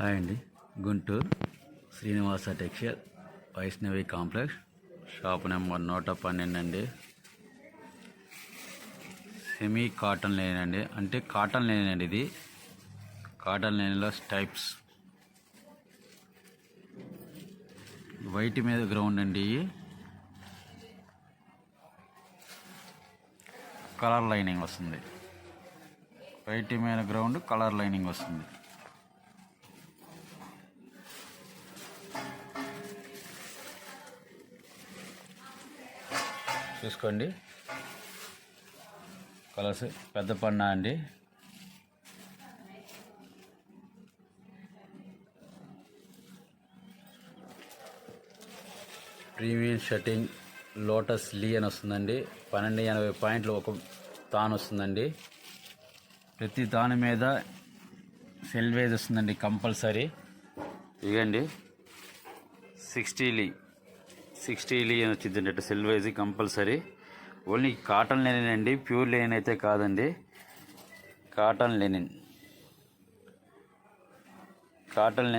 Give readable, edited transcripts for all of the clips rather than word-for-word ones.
Hi అండి. Guntur Srinivasa textile Vaishnavi complex shop number 112 అండి. Semi cotton line అండి, అంటే కాటన్ లైన్ అండి. ఇది కాటన్ లైన్లో స్టైప్స్ వైట్ మీద గ్రౌండ్ అండి. కలర్ లైనింగ్ వస్తుంది. వైట్ మీద గ్రౌండ్ కలర్ లైనింగ్ వస్తుంది. చూసుకోండి, కలర్స్ పెద్ద పన్నా అండి. ప్రీమియం షర్టింగ్ లోటస్ లీ అని వస్తుందండి. 1280 పాయింట్లు ఒక తాను వస్తుందండి. ప్రతి తాను మీద సెల్వేజ్ వస్తుందండి కంపల్సరీ. ఇదండి 60 లీ అని వచ్చిందండి సెల్వేజ్ కంపల్సరీ. ఓన్లీ కాటన్ లెనిన్ అండి, ప్యూర్ లెనిన్ అయితే కాదండి. కాటన్ లెనిన్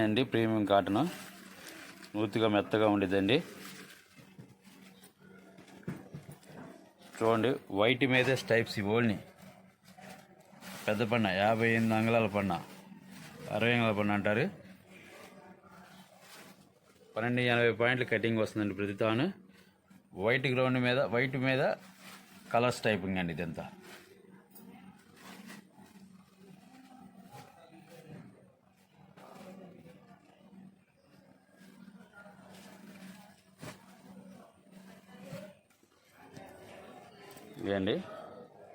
అండి, ప్రీమియం కాటన్, స్మూత్గా మెత్తగా ఉండేదండి. చూడండి, వైట్ మీదే స్టైప్స్. ఓన్లీ పెద్ద పన్న 58 అంగుళాల పన్న, 60 అంగుళాల పన్న అంటారు. 1280 పాయింట్లు కటింగ్ వస్తుందండి ప్రతి తాను. వైట్ గ్రౌండ్ మీద వైట్ మీద కలర్స్ టైపింగ్ అండి ఇదంతా. ఇదండి,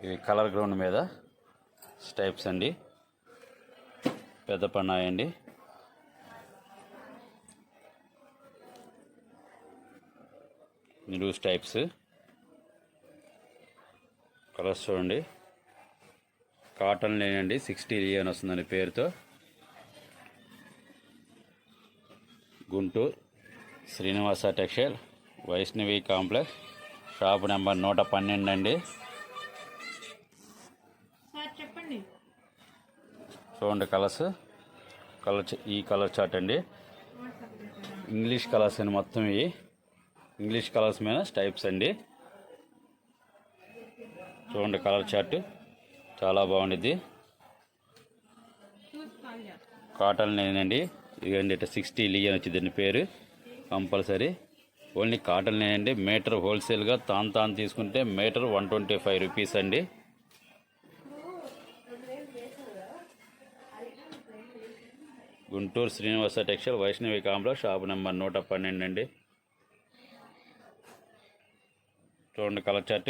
ఇది కలర్ గ్రౌండ్ మీద స్టైప్స్ అండి, పెద్ద పన్నాయండి. నిలువు స్టైప్స్ కలర్స్ చూడండి. కాటన్ లేనండి, 60 లీ అని వస్తుందండి పేరుతో. Guntur Srinivasa textile Vaishnavi complex shop number 112 అండి. చూడండి కలర్స్, ఈ కలర్ చార్ట్ అండి. ఇంగ్లీష్ కలర్స్ అండి మొత్తం. ఇవి ఇంగ్లీష్ కలర్స్ మీద స్టైప్స్ అండి. చూడండి కలర్ చార్ట్ చాలా బాగుండిద్ది. కాటన్ లేనండి. ఇదండి 60 లీ అని వచ్చిందండి పేరు కంపల్సరీ. ఓన్లీ కాటన్ లేనండి. మీటర్ హోల్సేల్గా తాను తీసుకుంటే మీటర్ 125 రూపీస్ అండి. Guntur Srinivasa textile Vaishnavi complex shop number 112 అండి. చూడండి కలర్ చార్ట్.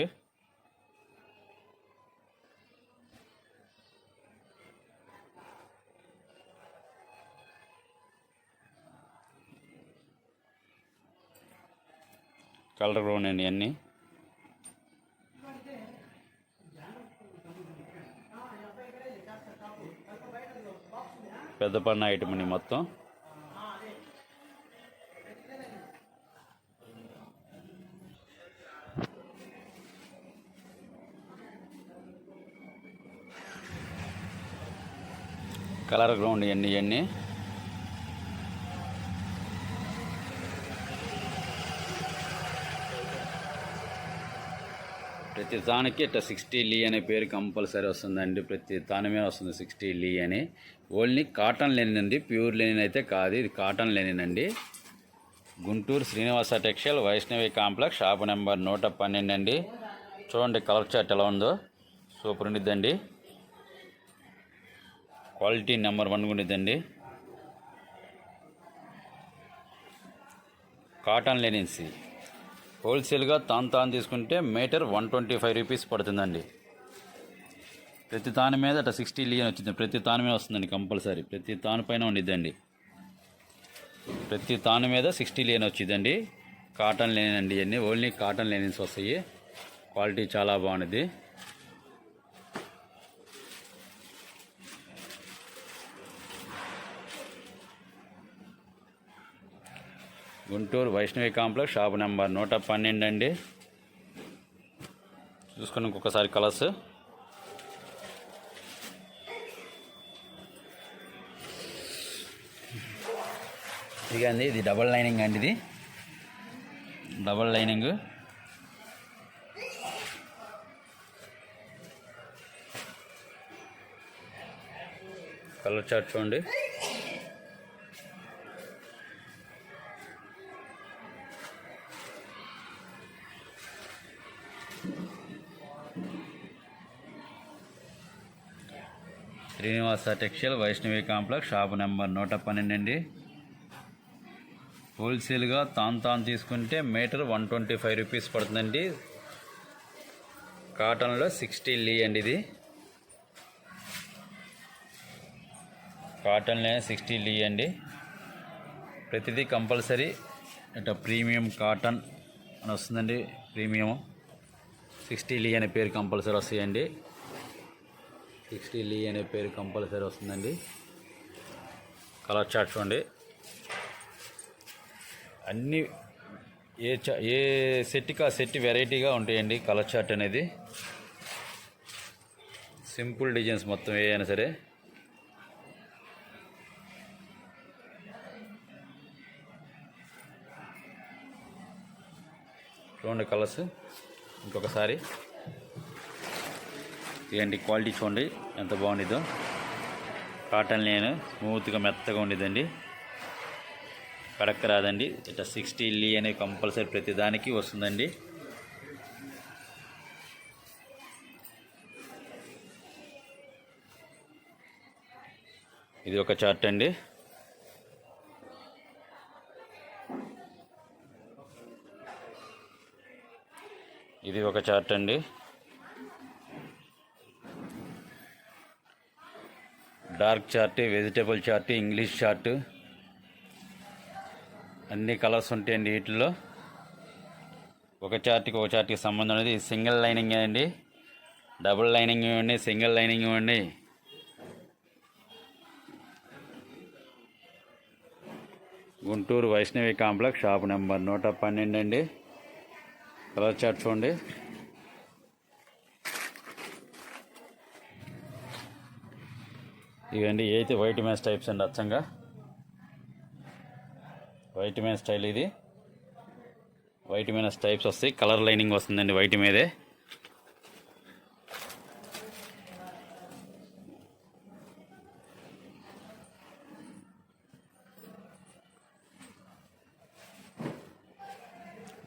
కలర్ గ్రౌండ్ అండి అన్నీ. పెద్ద పన్న ఐటమ్ అండి మొత్తం. కలర్ గ్రౌండ్ ఇవన్నీ. ప్రతి తానికి ఇట్లా 60 లీ అనే పేరు కంపల్సరీ వస్తుందండి. ప్రతి తాను మీద వస్తుంది 60 లీ అని. ఓన్లీ కాటన్ లెనిన్ అండి, ప్యూర్ లెనిన్ అయితే కాదు. ఇది కాటన్ లెనిన్ అండి. Guntur Srinivasa textile Vaishnavi complex shop number 112 అండి. చూడండి కలర్ చార్ట్ ఎలా ఉందో, సూపర్ ఉండిద్దండి. క్వాలిటీ నెంబర్ 1 ఉండిద్దండి. కాటన్ లెనిన్స్ హోల్సేల్గా తాను తీసుకుంటే మీటర్ 125 రూపీస్ పడుతుందండి. ప్రతి తాను మీద అట్లా 60 లీ అని వచ్చింది. ప్రతి తాను మీద వస్తుందండి కంపల్సరీ. ప్రతి తాను పైన ఉండిద్దండి. ప్రతి తాను మీద 60 లీ అని వచ్చిందండి. కాటన్ లెనిన్ అండి ఇవన్నీ. ఓన్లీ కాటన్ లెనిన్స్ వస్తాయి. క్వాలిటీ చాలా బాగుంది. Guntur Vaishnavi complex shop number 112 అండి. చూసుకుని ఇంకొకసారి కలర్స్. ఇక అండి ఇది డబల్ లైనింగ్ అండి, ఇది డబల్ లైనింగ్. కలర్ చార్ట్ చూడండి. Srinivasa textile, Vaishnavi complex, shop number 112 అండి. హోల్సేల్గా తాన్ తీసుకుంటే మీటర్ 125 రూపీస్ పడుతుందండి. కాటన్లో 60 లీ అండి, ఇది కాటన్లో 60 లీ అండి. ప్రతిదీ కంపల్సరీ ఇట్లా ప్రీమియం కాటన్ అని వస్తుందండి. ప్రీమియం 60 లీ అనే పేరు కంపల్సరీ వస్తాయండి. 60 లీ అనే పేరు కంపల్సరీ వస్తుందండి. కలర్ చార్ట్ చూడండి. అన్నీ ఏ సెట్కి ఆ సెట్ వెరైటీగా ఉంటాయండి. కలర్ చార్ట్ అనేది సింపుల్ డిజైన్స్ మొత్తం ఏ అయినా సరే. చూడండి కలర్స్ ఇంకొకసారి. ఇదండి క్వాలిటీ చూడండి ఎంత బాగుండిద్దో. కాటన్ లేను స్మూత్గా మెత్తగా ఉండిద్దండి, కడక్క రాదండి. ఇట్లా 60 లీ అనే కంపల్సరీ ప్రతి దానికి వస్తుందండి. ఇది ఒక చార్ట్ అండి. ఇది ఒక చార్ట్ అండి. Dark chart, vegetable chart, English chart, అన్ని కలర్స్ ఉంటాయండి వీటిల్లో. ఒక చార్ట్కి సంబంధం అనేది సింగిల్ లైనింగ్ అండి. డబుల్ లైనింగ్ ఇవ్వండి, సింగిల్ లైనింగ్ ఇవ్వండి. Guntur Vaishnavi complex, shop number 112 అండి. కలర్ చార్ట్ చూడండి. ఇవండి అయితే వైట్ మ్యాన్ టైప్స్ అండి, అచ్చంగా వైట్ మ్యాన్ స్టైల్. ఇది వైట్ మ్యాన్ టైప్స్ వస్తాయి, కలర్ లైనింగ్ వస్తుందండి వైట్ మీదే.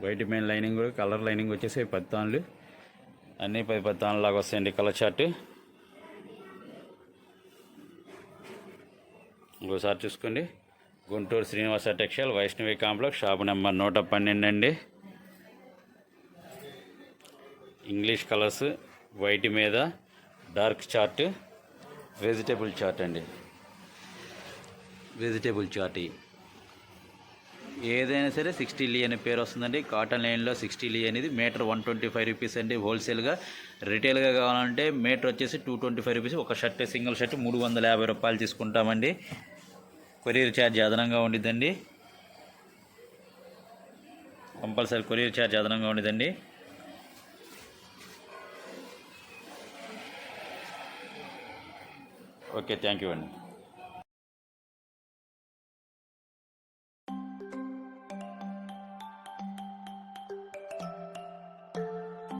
White man lining, colour lining వచ్చేసి 10 తాన్లు, అన్నీ 10 తాన్లు లాగా వస్తాయండి. కలర్ చార్ట్ ఇంకోసారి చూసుకోండి. Guntur Srinivasa textile, Vaishnavi complex, shop number 112 అండి. ఇంగ్లీష్ కలర్స్ వైట్ మీద, డార్క్ చార్ట్, వెజిటేబుల్ చార్ట్ అండి. వెజిటేబుల్ చార్ట్ ఏదైనా సరే 60 లీ అనే పేరు వస్తుందండి. కాటన్ లైన్లో 60 లీ అనేది మీటర్ 125 రూపీస్ అండి. హోల్సేల్గా. రిటైల్గా కావాలంటే మీటర్ వచ్చేసి 225 రూపీస్. ఒక షర్ట్, సింగిల్ షర్ట్ 350 రూపాయలు తీసుకుంటామండి. కొరియర్ ఛార్జ్ అదనంగా ఉండిద్దండి, కంపల్సరీ కొరియర్ ఛార్జ్ అదనంగా ఉండిద్దండి. ఓకే, థ్యాంక్ యూ అండి.